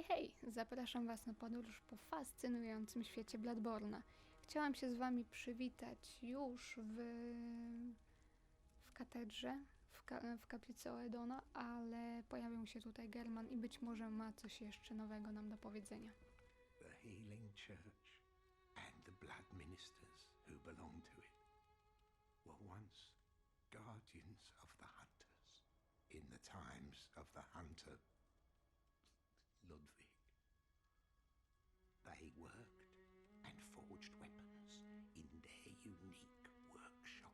Hej! Zapraszam Was na podróż po fascynującym świecie Bloodborne'a. Chciałam się z Wami przywitać już w katedrze, w kaplicy Oedona, ale pojawił się tutaj German i być może ma coś jeszcze nowego nam do powiedzenia. The Healing Church and the Blood Ministers who belong to it were once guardians of the hunters in the times of the hunter Ludwig. They worked and forged weapons in their unique workshop.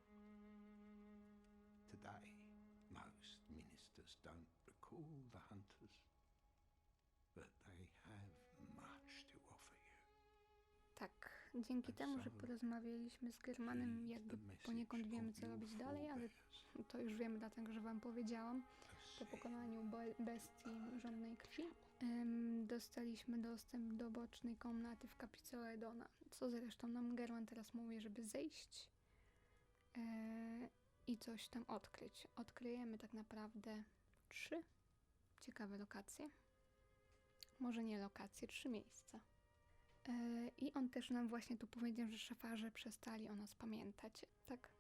Today, most ministers don't recall the hunters, but they have much to offer you. Tak, dzięki temu, że porozmawialiśmy z Germanem, jakby poniekąd wiemy, co robić dalej, ale to już wiemy, dlatego że Wam powiedziałam. Po pokonaniu bestii żądnej krwi dostaliśmy dostęp do bocznej komnaty w kaplicy Oedona, co zresztą nam German teraz mówi, żeby zejść i coś tam odkryć. Odkryjemy tak naprawdę 3 ciekawe lokacje. Może nie lokacje, 3 miejsca. I on też nam właśnie tu powiedział, że szafarze przestali o nas pamiętać. Tak,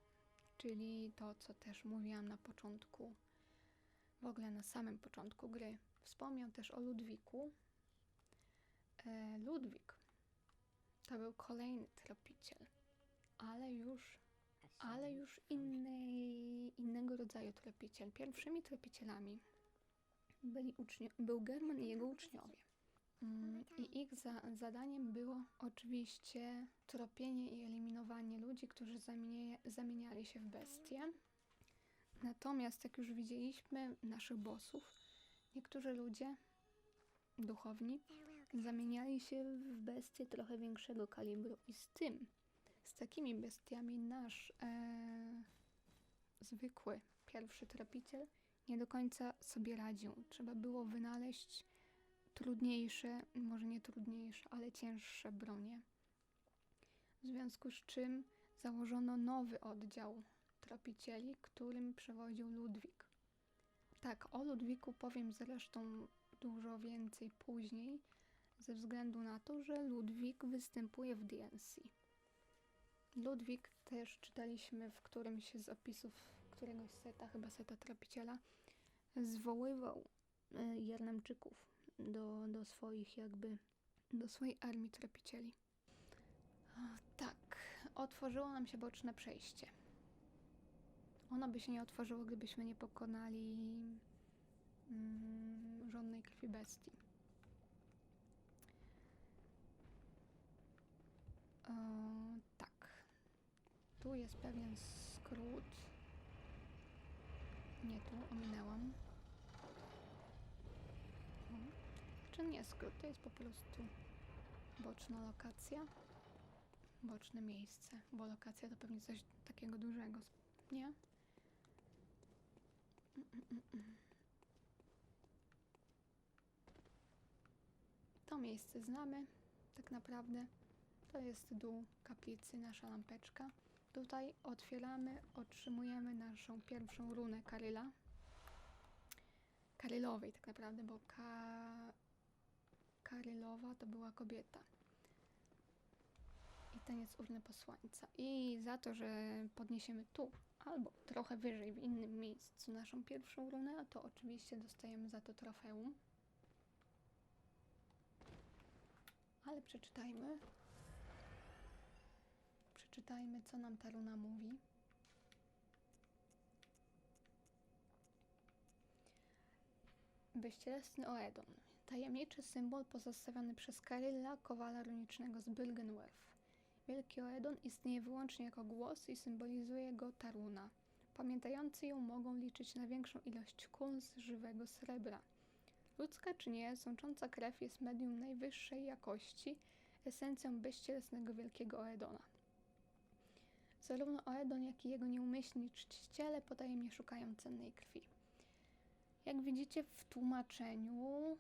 czyli to, co też mówiłam na początku, w ogóle na samym początku gry. Wspomniał też o Ludwiku. Ludwik to był kolejny tropiciel, ale już innego rodzaju tropiciel. Pierwszymi tropicielami był German i jego uczniowie. I ich zadaniem było oczywiście tropienie i eliminowanie ludzi, którzy zamieniali się w bestie. Natomiast, jak już widzieliśmy naszych bossów, niektórzy ludzie duchowni zamieniali się w bestie trochę większego kalibru i z takimi bestiami nasz zwykły pierwszy tropiciel nie do końca sobie radził. Trzeba było wynaleźć trudniejsze, może nie trudniejsze, ale cięższe bronie. W związku z czym założono nowy oddział tropicieli, którym przewodził Ludwik. Tak, o Ludwiku powiem zresztą dużo więcej później, ze względu na to, że Ludwik występuje w DLC. Ludwik też czytaliśmy w którymś z opisów któregoś seta, chyba seta tropiciela, zwoływał Jarlemczyków do swoich do swojej armii tropicieli. Tak, otworzyło nam się boczne przejście. Ono by się nie otworzyło, gdybyśmy nie pokonali żądnej krwi bestii. Tak. Tu jest pewien skrót. Nie tu, ominęłam. Czy nie skrót, to jest po prostu boczna lokacja. Boczne miejsce, bo lokacja to pewnie coś takiego dużego, nie? To miejsce znamy, tak naprawdę. To jest dół kaplicy, nasza lampeczka. Tutaj otwieramy, otrzymujemy naszą pierwszą runę Karyla. Karylowej tak naprawdę, bo Karylowa to była kobieta. I taniec urny posłańca. I za to, że podniesiemy tu, albo trochę wyżej w innym miejscu naszą pierwszą runę, to oczywiście dostajemy za to trofeum. Ale przeczytajmy. Przeczytajmy, co nam ta runa mówi. Bezcielesny Oedon. Tajemniczy symbol pozostawiony przez Karylla, kowala runicznego z Byrgenwerth. Wielki Oedon istnieje wyłącznie jako głos i symbolizuje go ta runa. Pamiętający ją mogą liczyć na większą ilość kun z żywego srebra. Ludzka czy nie, sącząca krew jest medium najwyższej jakości, esencją bezcielesnego Wielkiego Oedona. Zarówno Oedon, jak i jego nieumyślni czciciele potajemnie szukają cennej krwi. Jak widzicie w tłumaczeniu,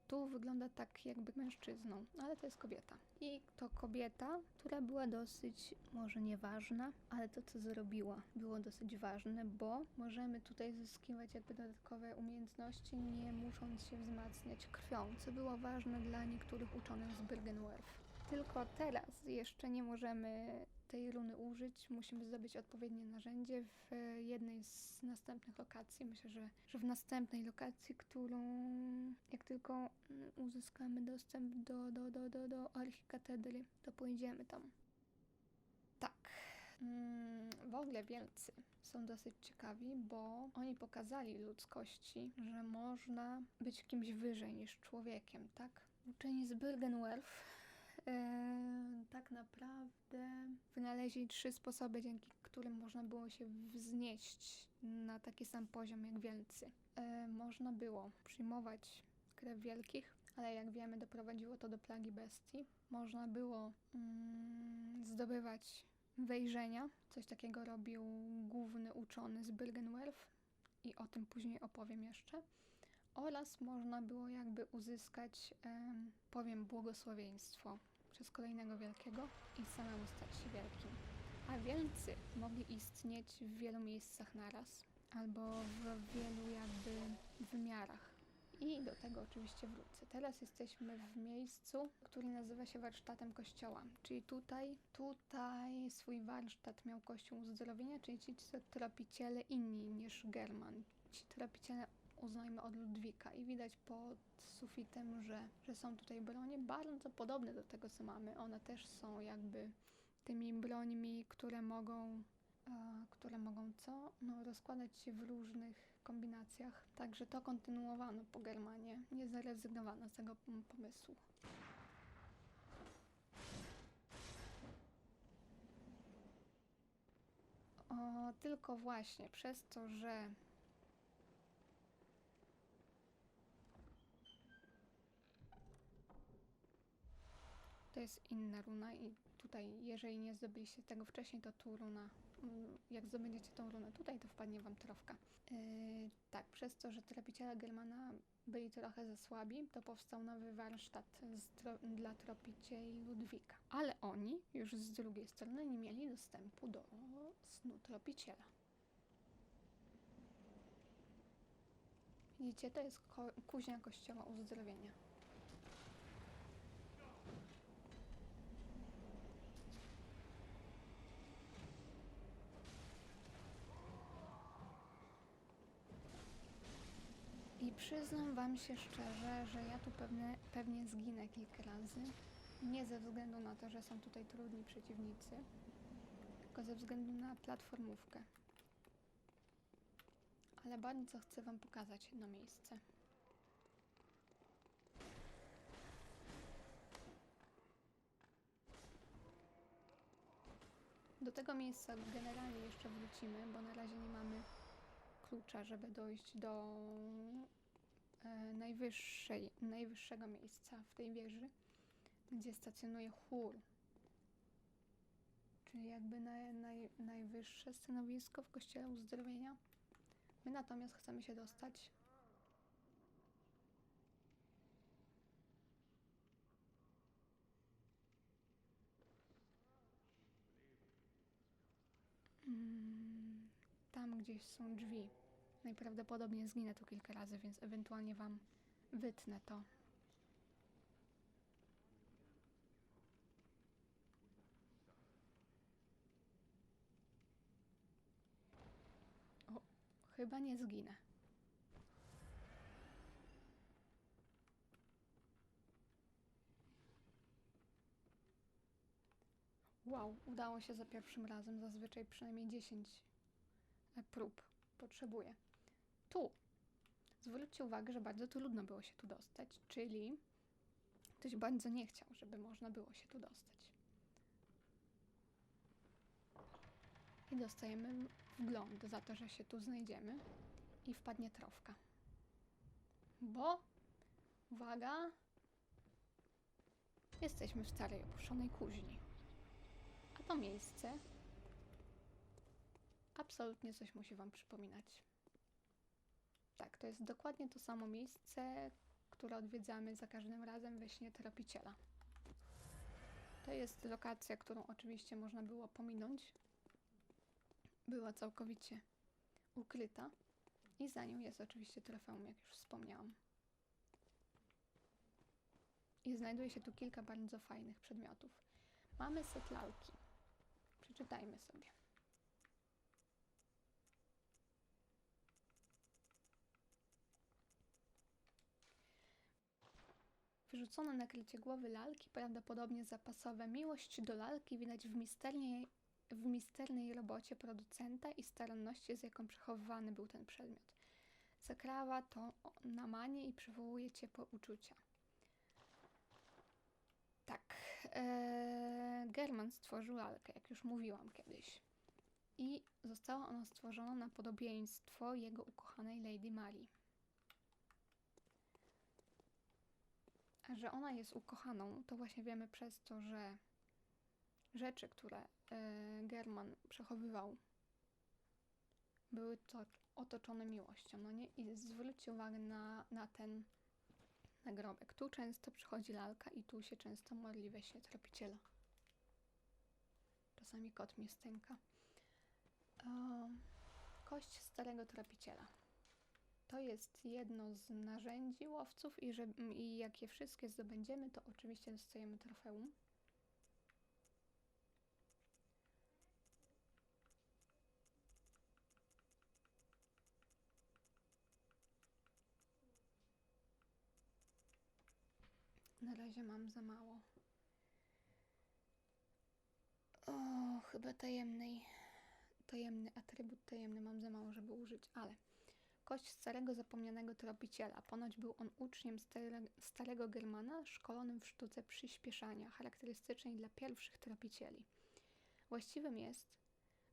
tu wygląda tak jakby mężczyzną, ale to jest kobieta. I to kobieta, która była dosyć, może nieważna, ale to co zrobiła było dosyć ważne, bo możemy tutaj zyskiwać jakby dodatkowe umiejętności, nie musząc się wzmacniać krwią, co było ważne dla niektórych uczonych z Byrgenwerf. Tylko teraz jeszcze nie możemy tej runy użyć, musimy zdobyć odpowiednie narzędzie w jednej z następnych lokacji. Myślę, że w następnej lokacji, którą jak tylko uzyskamy dostęp do archikatedry, to pojedziemy tam. Tak. W ogóle wielcy są dosyć ciekawi, bo oni pokazali ludzkości, że można być kimś wyżej niż człowiekiem, tak? Uczeni z Byrgenwerf tak naprawdę wynaleźli 3 sposoby, dzięki którym można było się wznieść na taki sam poziom jak wielcy. Można było przyjmować krew wielkich, ale jak wiemy doprowadziło to do plagi bestii. Można było zdobywać wejrzenia. Coś takiego robił główny uczony z Byrgenwerf i o tym później opowiem jeszcze. Oraz można było jakby uzyskać, powiem, błogosławieństwo przez kolejnego wielkiego i samemu stać się wielkim. A wielcy mogli istnieć w wielu miejscach naraz, albo w wielu jakby wymiarach. I do tego oczywiście wrócę. Teraz jesteśmy w miejscu, które nazywa się warsztatem kościoła. Czyli tutaj swój warsztat miał kościół uzdrowienia, czyli ci tropiciele inni niż German. Ci tropiciele uznajmy od Ludwika i widać pod sufitem, że są tutaj bronie bardzo podobne do tego, co mamy. One też są jakby tymi brońmi, które mogą co? No, rozkładać się w różnych kombinacjach. Także to kontynuowano po Germanie. Nie zrezygnowano z tego pomysłu. Tylko właśnie przez to, że to jest inna runa i tutaj, jeżeli nie zdobyliście tego wcześniej, to tu runa, jak zdobędziecie tą runę tutaj, to wpadnie wam trofka. Tak, przez to, że tropiciele Germana byli trochę za słabi, to powstał nowy warsztat dla tropicieli Ludwika. Ale oni już z drugiej strony nie mieli dostępu do snu tropiciela. Widzicie, to jest kuźnia kościoła uzdrowienia. I przyznam wam się szczerze, że ja tu pewnie zginę kilka razy. Nie ze względu na to, że są tutaj trudni przeciwnicy, tylko ze względu na platformówkę. Ale bardzo chcę wam pokazać jedno miejsce. Do tego miejsca generalnie jeszcze wrócimy, bo na razie nie mamy klucza, żeby dojść do najwyższego miejsca w tej wieży, gdzie stacjonuje chór. Czyli jakby najwyższe stanowisko w Kościele Uzdrowienia. My natomiast chcemy się dostać tam gdzieś są drzwi. Najprawdopodobniej zginę tu kilka razy, więc ewentualnie wam wytnę to. O, chyba nie zginę. Wow, udało się za pierwszym razem. Zazwyczaj przynajmniej 10 prób potrzebuję. Tu. Zwróćcie uwagę, że bardzo trudno było się tu dostać, czyli ktoś bardzo nie chciał, żeby można było się tu dostać. I dostajemy wgląd za to, że się tu znajdziemy i wpadnie trofka. Bo, uwaga, jesteśmy w starej opuszczonej kuźni. A to miejsce absolutnie coś musi wam przypominać. Tak, to jest dokładnie to samo miejsce, które odwiedzamy za każdym razem we śnie tropiciela. To jest lokacja, którą oczywiście można było pominąć. Była całkowicie ukryta i za nią jest oczywiście trofeum, jak już wspomniałam. I znajduje się tu kilka bardzo fajnych przedmiotów. Mamy set lalki. Przeczytajmy sobie. Wyrzucone nakrycie głowy lalki, prawdopodobnie zapasowe. Miłość do lalki widać w misternej robocie producenta i staranności, z jaką przechowywany był ten przedmiot. Zakrawa to na manię i przywołuje ciepłe uczucia. Tak, German stworzył lalkę, jak już mówiłam kiedyś. I została ona stworzona na podobieństwo jego ukochanej Lady Mary. A że ona jest ukochaną, to właśnie wiemy przez to, że rzeczy, które German przechowywał, były to otoczone miłością, no nie? I zwróćcie uwagę na ten nagrobek. Tu często przychodzi lalka i tu się często modli we śnie tropiciela. Czasami kot mnie stęka. Kość starego tropiciela. To jest jedno z narzędzi łowców i jak je wszystkie zdobędziemy, to oczywiście dostajemy trofeum. Na razie mam za mało. O, chyba tajemny atrybut tajemny mam za mało, żeby użyć, ale kość starego zapomnianego tropiciela. Ponoć był on uczniem starego Germana, szkolonym w sztuce przyspieszania, charakterystycznej dla pierwszych tropicieli. Właściwym jest,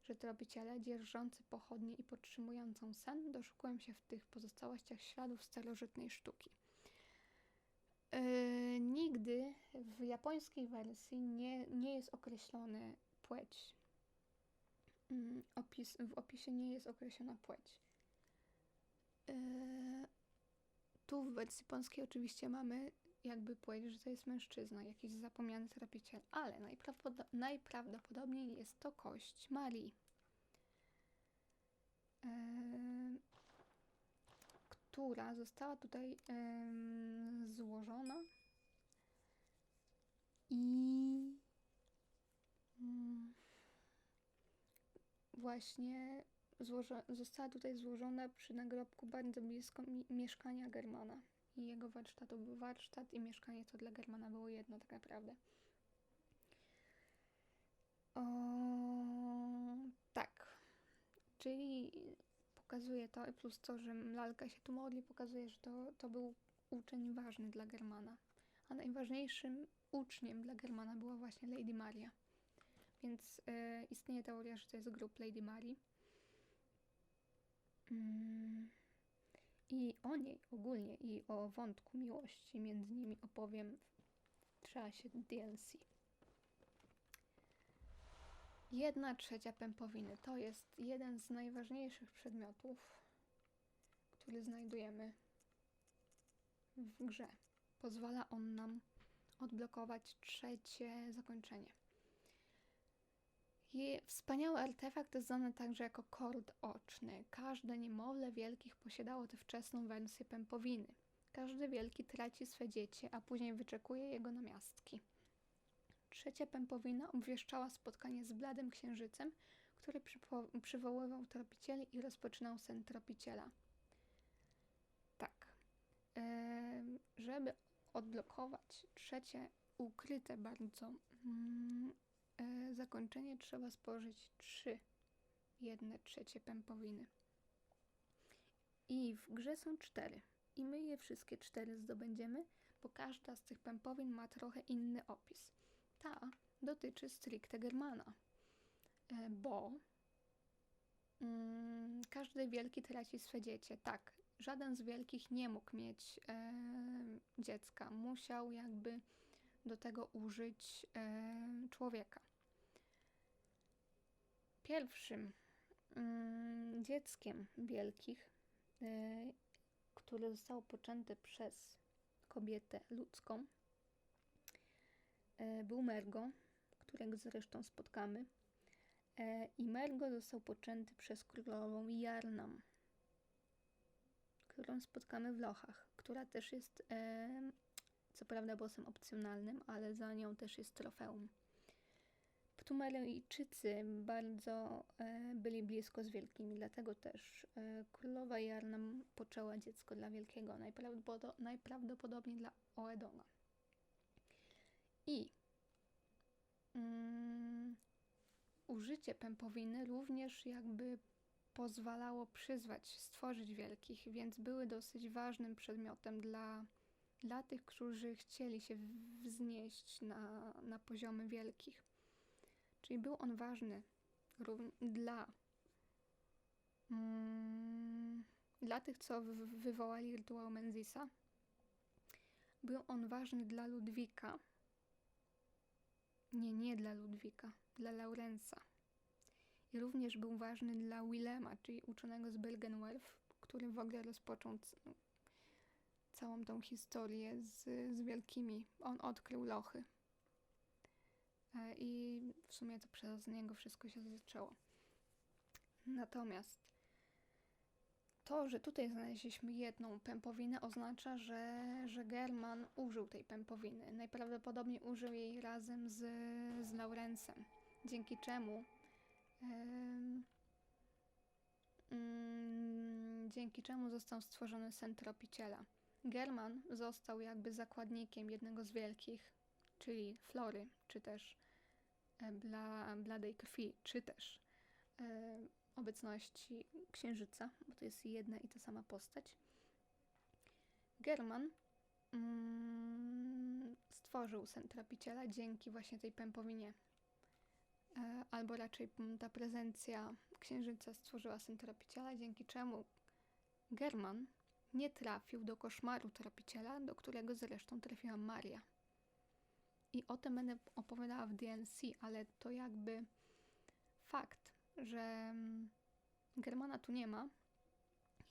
że tropiciele dzierżący pochodnie i podtrzymującą sen doszukują się w tych pozostałościach śladów starożytnej sztuki. Nigdy w japońskiej wersji nie jest określony płeć. W opisie nie jest określona płeć. Tu w wersji polskiej oczywiście mamy jakby płeć, że to jest mężczyzna, jakiś zapomniany tropiciel, ale najprawdopodobniej jest to kość Marii, która została tutaj złożona i właśnie została tutaj złożona przy nagrobku bardzo blisko mieszkania Germana i jego warsztatu. Był warsztat i mieszkanie to dla Germana było jedno tak naprawdę. Tak, czyli pokazuje to, plus to, że lalka się tu modli, pokazuje, że to był uczeń ważny dla Germana. A najważniejszym uczniem dla Germana była właśnie Lady Maria. Więc istnieje teoria, że to jest grób Lady Mary. I o niej ogólnie i o wątku miłości między nimi opowiem w czasie DLC. 1/3 pępowiny to jest jeden z najważniejszych przedmiotów, który znajdujemy w grze. Pozwala on nam odblokować 3. zakończenie. Wspaniały artefakt jest znany także jako kord oczny. Każde niemowlę wielkich posiadało tę wczesną wersję pępowiny. Każdy wielki traci swe dziecię, a później wyczekuje jego namiastki. 3. pępowina obwieszczała spotkanie z bladym księżycem, który przywoływał tropicieli i rozpoczynał sen tropiciela. Tak. Żeby odblokować 3. ukryte bardzo zakończenie, trzeba spożyć 3 1/3 pępowiny. I w grze są 4. I my je wszystkie 4 zdobędziemy, bo każda z tych pępowin ma trochę inny opis. Ta dotyczy stricte Germana, bo każdy wielki traci swe dziecię. Tak, żaden z wielkich nie mógł mieć dziecka. Musiał jakby do tego użyć człowieka. Pierwszym dzieckiem wielkich, które zostało poczęte przez kobietę ludzką, był Mergo, którego zresztą spotkamy. I Mergo został poczęty przez królową Jarnam, którą spotkamy w Lochach, która też jest, co prawda, bossem opcjonalnym, ale za nią też jest trofeum. Ptumeryjczycy bardzo byli blisko z Wielkimi, dlatego też królowa Jarnam poczęła dziecko dla Wielkiego, najprawdopodobniej dla Oedona. I użycie pępowiny również jakby pozwalało stworzyć Wielkich, więc były dosyć ważnym przedmiotem dla tych, którzy chcieli się wznieść na poziomy Wielkich. Czyli był on ważny dla tych, co wywołali rytuał Menzisa. Był on ważny dla Ludwika. Nie dla Ludwika, dla Laurensa. I również był ważny dla Willema, czyli uczonego z Bergenwerf, który w ogóle rozpoczął całą tą historię z Wielkimi. On odkrył Lochy. I w sumie to przez niego wszystko się zaczęło. Natomiast to, że tutaj znaleźliśmy jedną pępowinę, oznacza, że German użył tej pępowiny. Najprawdopodobniej użył jej razem z Laurensem, dzięki czemu został stworzony sen tropiciela. German został jakby zakładnikiem jednego z Wielkich, czyli Flory, czy też bladej krwi, czy też obecności księżyca, bo to jest jedna i ta sama postać. German stworzył sen tropiciela dzięki właśnie tej pępowinie. Albo raczej ta prezencja księżyca stworzyła sen tropiciela, dzięki czemu German nie trafił do koszmaru tropiciela, do którego zresztą trafiła Maria. I o tym będę opowiadała w DLC, ale to jakby fakt, że Germana tu nie ma.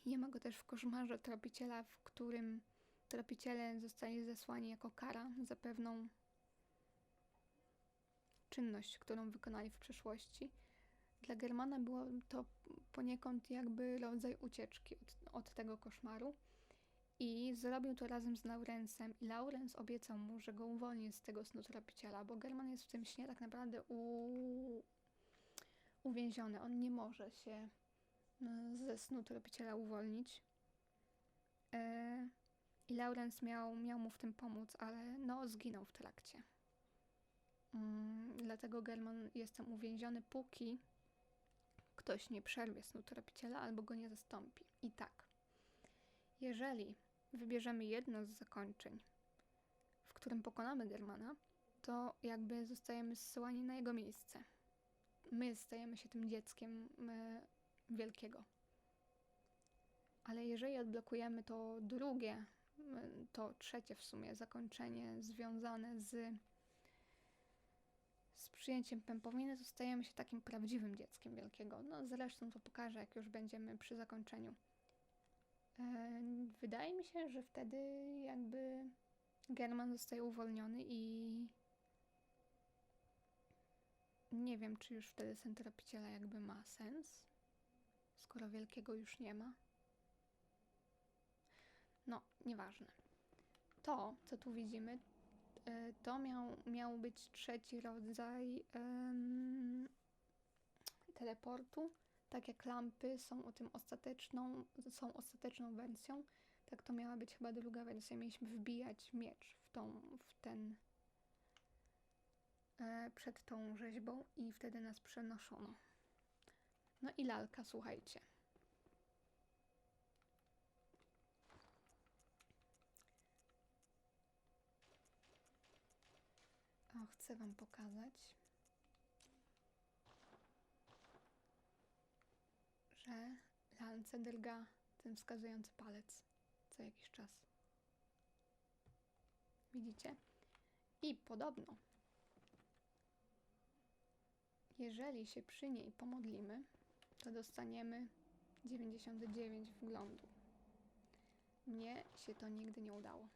Nie ma go też w koszmarze tropiciela, w którym tropiciele zostali zesłani jako kara za pewną czynność, którą wykonali w przeszłości. Dla Germana było to poniekąd jakby rodzaj ucieczki od tego koszmaru. I zrobił to razem z Laurensem. I Laurens obiecał mu, że go uwolni z tego snu tropiciela, bo German jest w tym śnie tak naprawdę uwięziony. On nie może się ze snu tropiciela uwolnić. I Laurens miał mu w tym pomóc, ale zginął w trakcie. Dlatego German jest tam uwięziony, póki ktoś nie przerwie snu tropiciela albo go nie zastąpi. I tak, jeżeli wybierzemy jedno z zakończeń, w którym pokonamy Germana, to jakby zostajemy zsyłani na jego miejsce. My stajemy się tym dzieckiem Wielkiego. Ale jeżeli odblokujemy to drugie, to trzecie w sumie zakończenie związane z przyjęciem pępowiny, to stajemy się takim prawdziwym dzieckiem Wielkiego. Zresztą to pokażę, jak już będziemy przy zakończeniu. Wydaje mi się, że wtedy jakby German zostaje uwolniony i nie wiem, czy już wtedy sen tropiciela jakby ma sens, skoro Wielkiego już nie ma. Nieważne. To, co tu widzimy, to miał być trzeci rodzaj teleportu. Tak jak lampy są ostateczną wersją, tak to miała być chyba druga wersja. Mieliśmy wbijać miecz przed tą rzeźbą i wtedy nas przenoszono. I lalka, słuchajcie. Chcę wam pokazać, że lalce drga ten wskazujący palec co jakiś czas. Widzicie? I podobno, jeżeli się przy niej pomodlimy, to dostaniemy 99 wglądu. Mnie się to nigdy nie udało.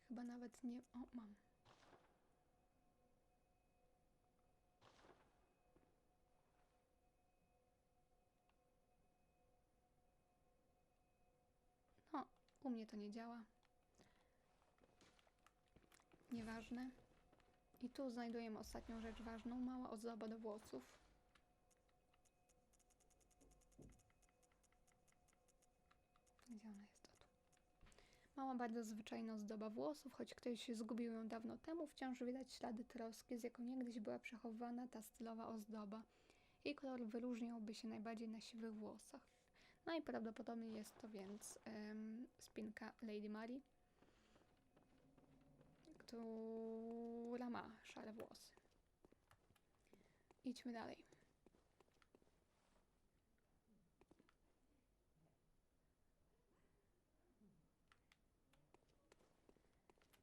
Chyba nawet nie... O, mam. No, u mnie to nie działa. Nieważne. I tu znajdujemy ostatnią rzecz ważną. Mała ozdoba do włosów. Gdzie ona jest? O, tu. Mała, bardzo zwyczajna ozdoba włosów, choć ktoś zgubił ją dawno temu, wciąż widać ślady troski, z jaką niegdyś była przechowywana ta stylowa ozdoba. Jej kolor wyróżniałby się najbardziej na siwych włosach. Najprawdopodobniej jest to więc spinka Lady Mary, która ma szare włosy. Idźmy dalej.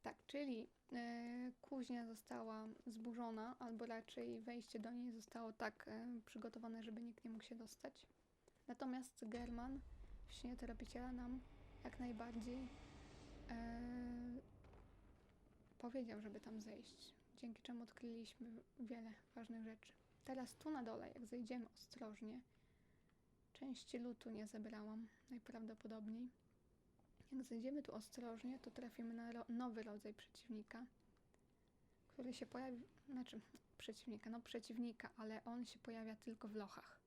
Tak, czyli kuźnia została zburzona, albo raczej wejście do niej zostało tak przygotowane, żeby nikt nie mógł się dostać. Natomiast German w śnie tropiciela nam jak najbardziej powiedział, żeby tam zejść, dzięki czemu odkryliśmy wiele ważnych rzeczy. Teraz tu na dole, jak zejdziemy ostrożnie, części lootu nie zebrałam najprawdopodobniej. Jak zejdziemy tu ostrożnie, to trafimy na nowy rodzaj przeciwnika, który się pojawi... Znaczy, przeciwnika, ale on się pojawia tylko w lochach.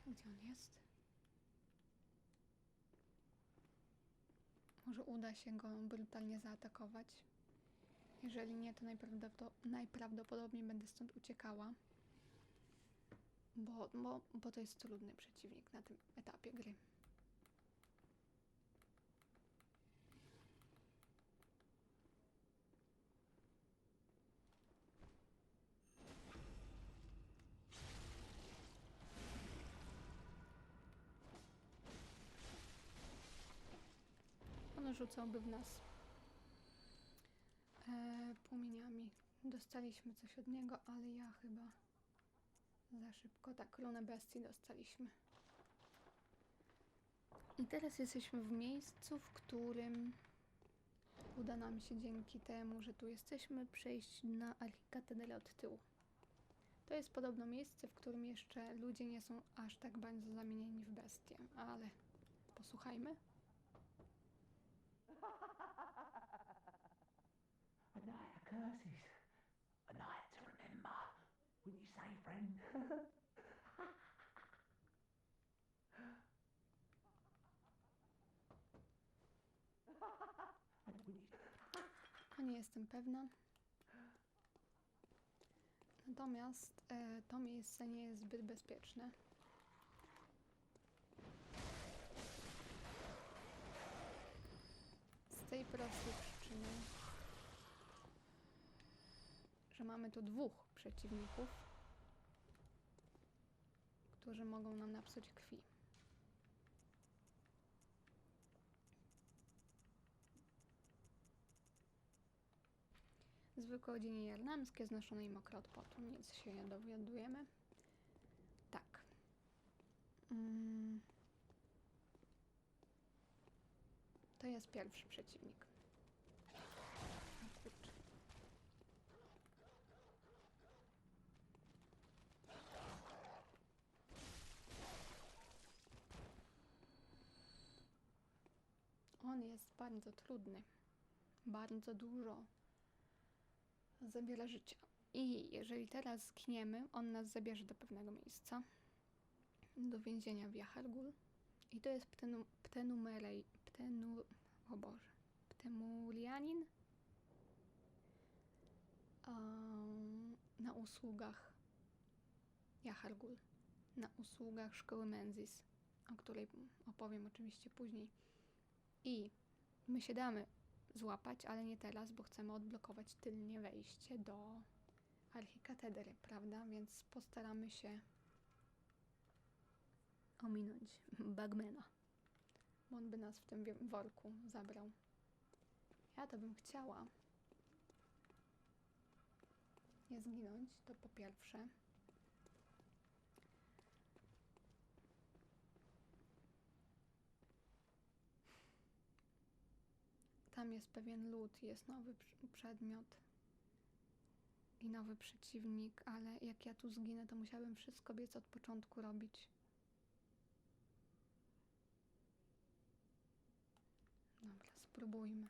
Gdzie on jest? Może uda się go brutalnie zaatakować. Jeżeli nie, to najprawdopodobniej będę stąd uciekała. Bo to jest trudny przeciwnik na tym etapie gry. On rzucałby w nas płomieniami. Dostaliśmy coś od niego, ale ja chyba za szybko. Tak, runę bestii dostaliśmy. I teraz jesteśmy w miejscu, w którym uda nam się dzięki temu, że tu jesteśmy, przejść na archikatedrę od tyłu. To jest podobno miejsce, w którym jeszcze ludzie nie są aż tak bardzo zamienieni w bestie, ale posłuchajmy. A night of curses. A night to remember. Wouldn't you say, friend? No nie jestem pewna. Natomiast to miejsce nie jest zbyt bezpieczne. Z tej prostej przyczyny, że mamy tu dwóch przeciwników, którzy mogą nam napsuć krwi. Zwykłe odzienie jarnamskie, znoszone i mokre od potu. Nic się nie dowiadujemy. Tak. To jest pierwszy przeciwnik. O kurczę. On jest bardzo trudny. Bardzo dużo zabiera życia. I jeżeli teraz zginiemy, on nas zabierze do pewnego miejsca. Do więzienia w Jahargul. I to jest Ptemulianin na usługach Jahargul. Na usługach szkoły Menzies, o której opowiem oczywiście później. I my się damy złapać, ale nie teraz, bo chcemy odblokować tylnie wejście do archikatedry, prawda? Więc postaramy się ominąć Bagmana, bo on by nas w tym worku zabrał. Ja to bym chciała nie zginąć, to po pierwsze. Tam jest pewien lód, jest nowy przedmiot i nowy przeciwnik, ale jak ja tu zginę, to musiałabym wszystko biec od początku robić. Dobra, spróbujmy.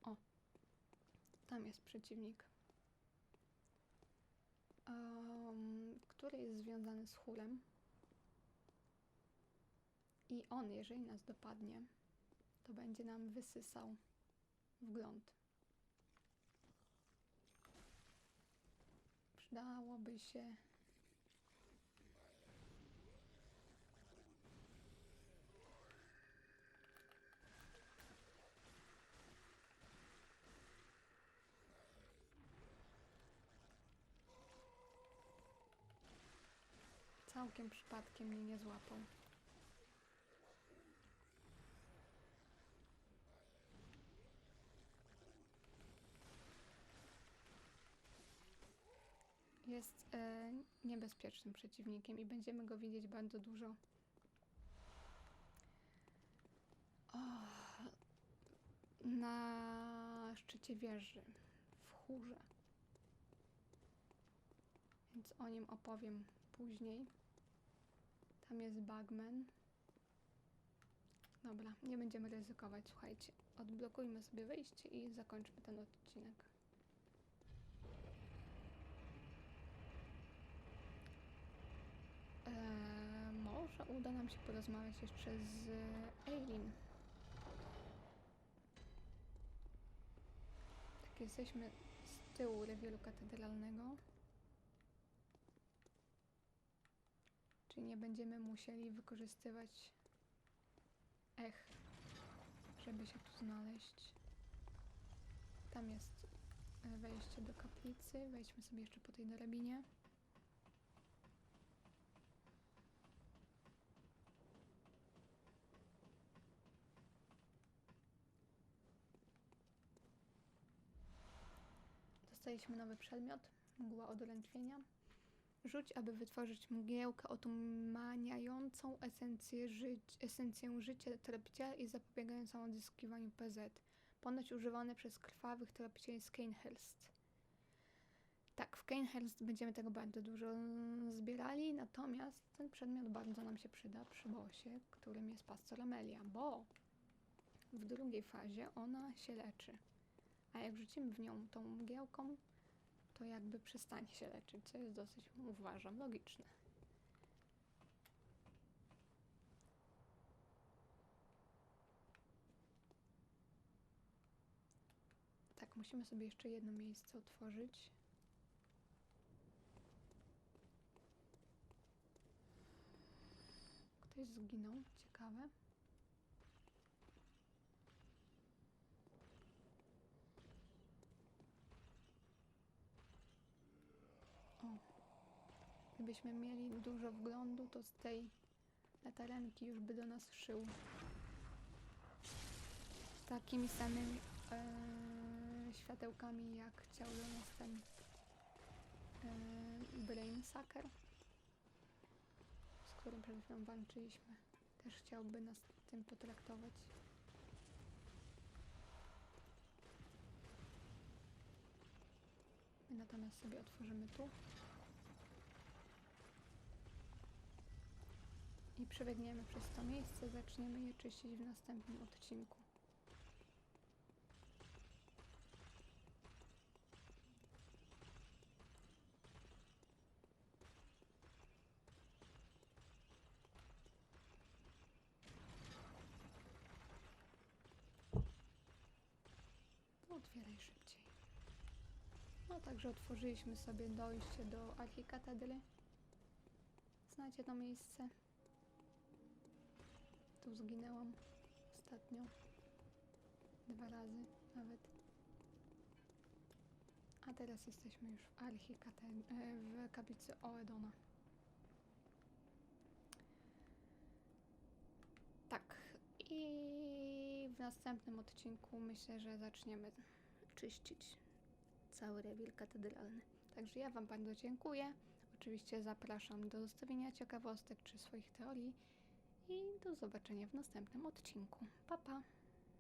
O, tam jest przeciwnik, który jest związany z chórem. I on, jeżeli nas dopadnie, to będzie nam wysysał wgląd. Przydałoby się całkiem przypadkiem mnie nie złapał. Jest niebezpiecznym przeciwnikiem i będziemy go widzieć bardzo dużo. Na szczycie wieży, w chórze. Więc o nim opowiem później. Tam jest Bagman. Dobra, nie będziemy ryzykować, słuchajcie. Odblokujmy sobie wejście i zakończmy ten odcinek. Może uda nam się porozmawiać jeszcze z Eileen. Tak, jesteśmy z tyłu rewiru katedralnego. Czyli nie będziemy musieli wykorzystywać żeby się tu znaleźć. Tam jest wejście do kaplicy. Wejdźmy sobie jeszcze po tej drabinie. Dostaliśmy nowy przedmiot, mgła odrętwienia. Rzuć, aby wytworzyć mgiełkę otumaniającą esencję życia tropiciela i zapobiegającą odzyskiwaniu PZ. Ponoć używane przez krwawych tropicieli z Cainhurst. Tak, w Cainhurst będziemy tego bardzo dużo zbierali, natomiast ten przedmiot bardzo nam się przyda przy bossie, którym jest Pastor Amelia, bo w drugiej fazie ona się leczy. A jak rzucimy w nią tą mgiełką, to jakby przestanie się leczyć, co jest dosyć, uważam, logiczne. Tak, musimy sobie jeszcze jedno miejsce otworzyć. Ktoś zginął, ciekawe. Gdybyśmy mieli dużo wglądu, to z tej latarenki już by do nas szył. Takimi samymi światełkami, jak chciał do nas ten Brainsucker, z którym przed chwilą walczyliśmy. Też chciałby nas tym potraktować. My natomiast sobie otworzymy tu. I przebiegniemy przez to miejsce, zaczniemy je czyścić w następnym odcinku. Otwieraj szybciej. No także otworzyliśmy sobie dojście do archikatedry. Znacie to miejsce? Tu zginęłam ostatnio. 2 razy nawet. A teraz jesteśmy już w w kaplicy Oedona. Tak. I w następnym odcinku myślę, że zaczniemy czyścić cały rewir katedralny. Także ja Wam bardzo dziękuję. Oczywiście zapraszam do zostawienia ciekawostek czy swoich teorii i do zobaczenia w następnym odcinku. Pa, pa!